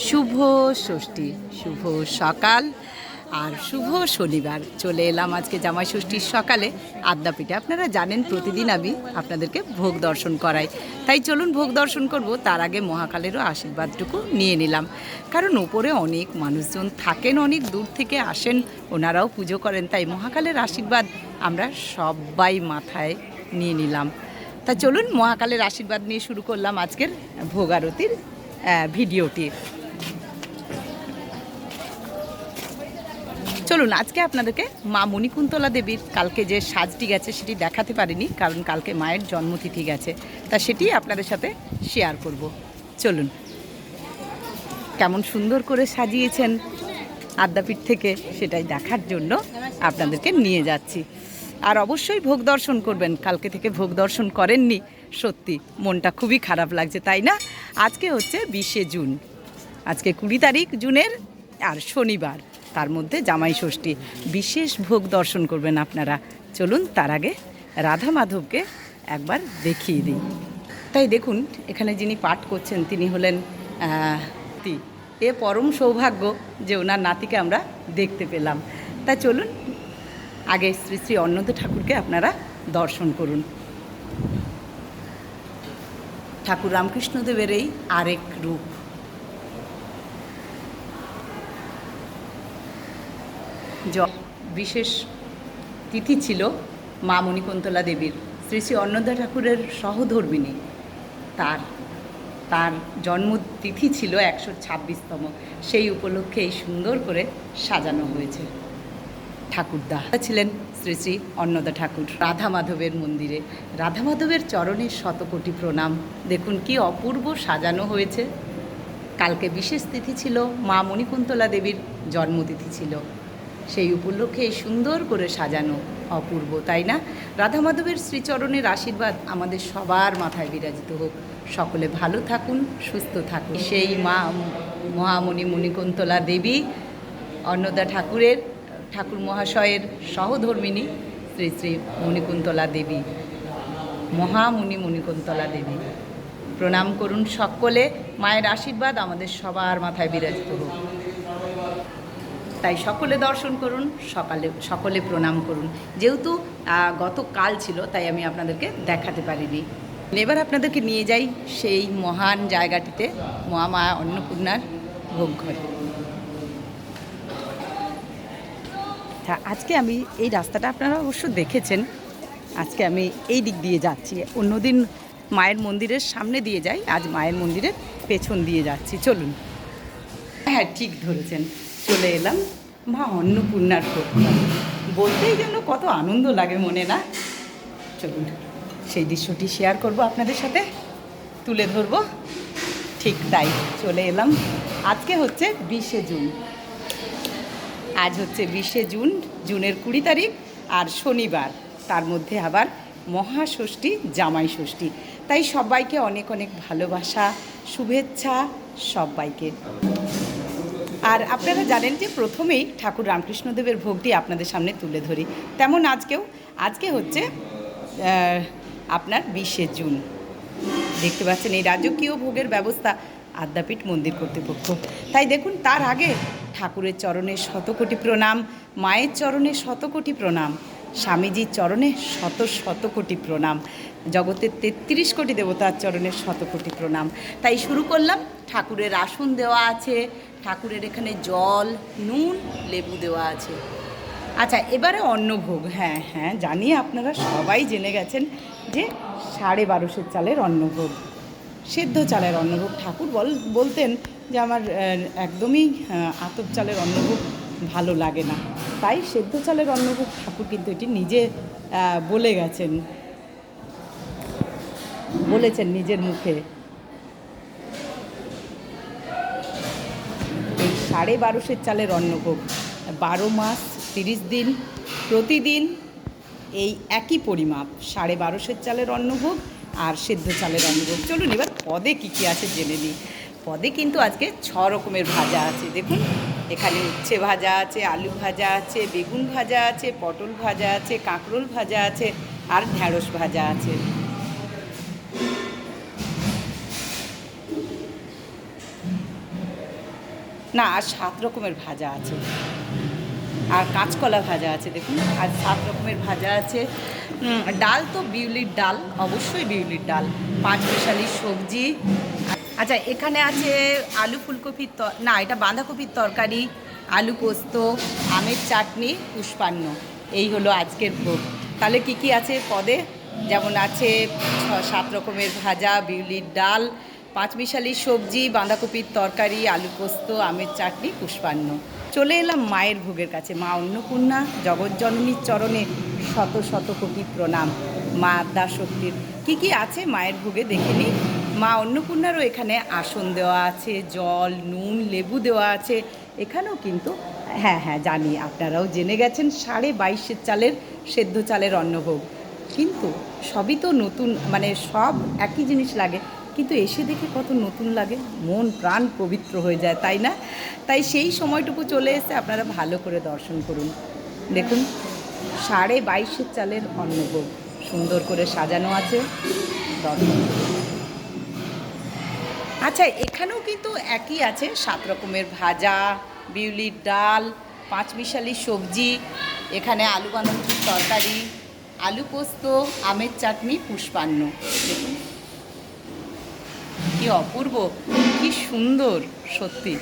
শুভ ষষ্ঠী, শুভ সকাল আর শুভ শনিবার। চলে এলাম আজকে জামাই ষষ্ঠীর সকালে আদ্যাপীঠে। আপনারা জানেন প্রতিদিন আমি আপনাদেরকে ভোগ দর্শন করাই, তাই চলুন ভোগ দর্শন করব। তার আগে মহাকালেরও আশীর্বাদটুকু নিয়ে নিলাম, কারণ ওপরে অনেক মানুষজন থাকেন, অনেক দূর থেকে আসেন, ওনারাও পুজো করেন, তাই মহাকালের আশীর্বাদ আমরা সবাই মাথায় নিয়ে নিলাম। তা চলুন মহাকালের আশীর্বাদ নিয়ে শুরু করলাম আজকের ভোগ আরতির ভিডিওটি। চলুন আজকে আপনাদেরকে মা মণিকুন্তলা দেবীর কালকে যে সাজটি গেছে সেটি দেখাতে পারিনি, কারণ কালকে মায়ের জন্মতিথি গেছে, তা সেটি আপনাদের সাথে শেয়ার করব। চলুন, কেমন সুন্দর করে সাজিয়েছেন আদ্যাপীঠ থেকে সেটাই দেখার জন্য আপনাদেরকে নিয়ে যাচ্ছি। আর অবশ্যই ভোগ দর্শন করবেন, কালকে থেকে ভোগ দর্শন করেননি, সত্যি মনটা খুবই খারাপ লাগছে, তাই না? আজকে হচ্ছে 20শে জুন, আজকে 20 তারিখ জুনের, আর শনিবার, তার মধ্যে জামাই ষষ্ঠী। বিশেষ ভোগ দর্শন করবেন আপনারা। চলুন তার আগে রাধা মাধবকে একবার দেখিয়ে দিই। তাই দেখুন এখানে যিনি পাঠ করছেন তিনি হলেন এ পরম সৌভাগ্য যে ওনার নাতিকে আমরা দেখতে পেলাম। তা চলুন আগে শ্রী শ্রী অন্নদা ঠাকুরকে আপনারা দর্শন করুন। ঠাকুর রামকৃষ্ণদেবের এই আরেক রূপ। বিশেষ তিথি ছিল মা মণিকুন্তলা দেবীর, শ্রী শ্রী অন্নদা ঠাকুরের সহধর্মিণী, তার জন্মতিথি ছিল 126তম। সেই উপলক্ষে এই সুন্দর করে সাজানো হয়েছে। ঠাকুরদা ছিলেন শ্রী শ্রী অন্নদা ঠাকুর। রাধা মাধবের মন্দিরে রাধা মাধবের চরণে শতকোটি প্রণাম। দেখুন কি অপূর্ব সাজানো হয়েছে। কালকে বিশেষ তিথি ছিল, মা মণিকুন্তলা দেবীর জন্মতিথি ছিল, সেই উপলক্ষে সুন্দর করে সাজানো, অপূর্ব, তাই না? রাধা মাধবের শ্রীচরণের আশীর্বাদ আমাদের সবার মাথায় বিরাজিত হোক। সকলে ভালো থাকুন, সুস্থ থাকুন। সেই মা মহামণি মণিকুন্তলা দেবী, অন্নদা ঠাকুর মহাশয়ের সহধর্মিণী শ্রী শ্রী মণিকুন্তলা দেবী, মহামণি মণিকুন্তলা দেবী। প্রণাম করুন সকলে, মায়ের আশীর্বাদ আমাদের সবার মাথায় বিরাজিত হোক। তাই সকলে দর্শন করুন, সকলে প্রণাম করুন। যেহেতু গতকাল ছিল তাই আমি আপনাদেরকে দেখাতে পারিনি। এবার আপনাদেরকে নিয়ে যাই সেই মহান জায়গাটিতে, মহামা অন্নপূর্ণার ভোগ ঘরে। আজকে আমি এই রাস্তাটা আপনারা অবশ্য দেখেছেন, আজকে আমি এই দিক দিয়ে যাচ্ছি। অন্যদিন মায়ের মন্দিরের সামনে দিয়ে যাই, আজ মায়ের মন্দিরের পেছন দিয়ে যাচ্ছি। চলুন। হ্যাঁ, ঠিক ধরেছেন, চলে এলাম মা অন্নপূর্ণার ভোগ। বলতেই যেন কত আনন্দ লাগে মনে, না? চলুন সেই দৃশ্যটি শেয়ার করব আপনাদের সাথে, তুলে ধরব। ঠিক তাই, চলে এলাম। আজকে হচ্ছে 20শে জুন, আজ হচ্ছে 20শে জুন, জুনের 20 তারিখ, আর শনিবার, তার মধ্যে আবার মহাষষ্ঠী, জামাই ষষ্ঠী। তাই সবাইকে অনেক অনেক ভালোবাসা, শুভেচ্ছা সবাইকে। আর আপনারা জানেন যে প্রথমেই ঠাকুর রামকৃষ্ণদেবের ভোগটি আপনাদের সামনে তুলে ধরি, তেমন আজকে হচ্ছে আপনার 20শে জুন। দেখতে পাচ্ছেন এই রাজকীয় ভোগের ব্যবস্থা আদ্যাপীঠ মন্দির কর্তৃপক্ষ। তাই দেখুন, তার আগে ঠাকুরের চরণে শতকোটি প্রণাম, মায়ের চরণে শতকোটি প্রণাম, স্বামীজির চরণে শত কোটি প্রণাম, জগতের 33 কোটি দেবতার চরণে শতকোটি প্রণাম। তাই শুরু করলাম। ঠাকুরের আসন দেওয়া আছে, ঠাকুরের এখানে জল, নুন, লেবু দেওয়া আছে। আচ্ছা, এবারে অন্নভোগ। হ্যাঁ, জানি আপনারা সবাই জেনে গেছেন যে 1250 চালের অন্নভোগ, সেদ্ধ চালের অন্নভোগ। ঠাকুর বলতেন যে আমার একদমই আতপ চালের অন্নভোগ ভালো লাগে না, তাই সেদ্ধ চালের অন্নভোগ ঠাকুর কিন্তু এটি নিজে বলেছেন নিজের মুখে। এই 1250 চালের অন্নভোগ 12 মাস 30 দিন, প্রতিদিন এই একই পরিমাপ 1250 চালের অন্নভোগ আর সেদ্ধ চালের অন্নভোগ। চলুন এবার পদে কী কী আছে জেনে নিই। পদে কিন্তু আজকে 6 রকমের ভাজা আছে। দেখুন এখানে উচ্ছে ভাজা আছে, আলু ভাজা আছে, বেগুন ভাজা আছে, পটল ভাজা আছে, কাঁকরোল ভাজা আছে, আর ঢ্যাঁড়স ভাজা আছে। না, আর 7 রকমের ভাজা আছে, আর কাঁচকলা ভাজা আছে দেখুন, আর 7 রকমের ভাজা আছে। ডাল তো বিউলির ডাল, অবশ্যই বিউলির ডাল, 5 মিশালি সবজি। আচ্ছা, এখানে আছে আলু ফুলকপির না, এটা বাঁধাকপির তরকারি, আলু পোস্ত, আমের চাটনি, পুষ্পান্ন। এই হলো আজকের ভোগ। তাহলে কি কি আছে পদে? যেমন আছে 7 রকমের ভাজা, বিউলির ডাল, 5 মিশালি সবজি, বাঁধাকপির তরকারি, আলু পোস্ত, আমের চাটনি, পুষ্পান্ন। চলে এলাম মায়ের ভোগের কাছে। মা অন্নপূর্ণা জগজ্জননীর চরণে শত শত কোটি প্রণাম। মা আদ্যা শক্তির কী কী আছে মায়ের ভোগে দেখে নিই। মা অন্নপূর্ণারও এখানে আসন দেওয়া আছে, জল, নুন, লেবু দেওয়া আছে। এখানেও কিন্তু, হ্যাঁ হ্যাঁ জানি, আপনারাও জেনে গেছেন, 22.5 চালের সেদ্ধ চালের অন্নভোগ। কিন্তু সবই তো নতুন, মানে সব একই জিনিস লাগে, কিন্তু এসে দেখে কত নতুন লাগে, মন প্রাণ পবিত্র হয়ে যায়, তাই না? তাই সেই সময়টুকু চলে এসে আপনারা ভালো করে দর্শন করুন। দেখুন, 22.5 চালের অন্নভোগ সুন্দর করে সাজানো আছে, দর্শন করুন। আচ্ছা, এখানেও কিন্তু একই আছে, 7 রকমের ভাজা, বিউলির ডাল, 5 মিশালি সবজি, এখানে আলু বাঁধাকপির তরকারি, আলু পোস্ত, আমের চাটনি, পুষ্পান্ন। দেখুন কি অপূর্ব, কি সুন্দর সত্যি।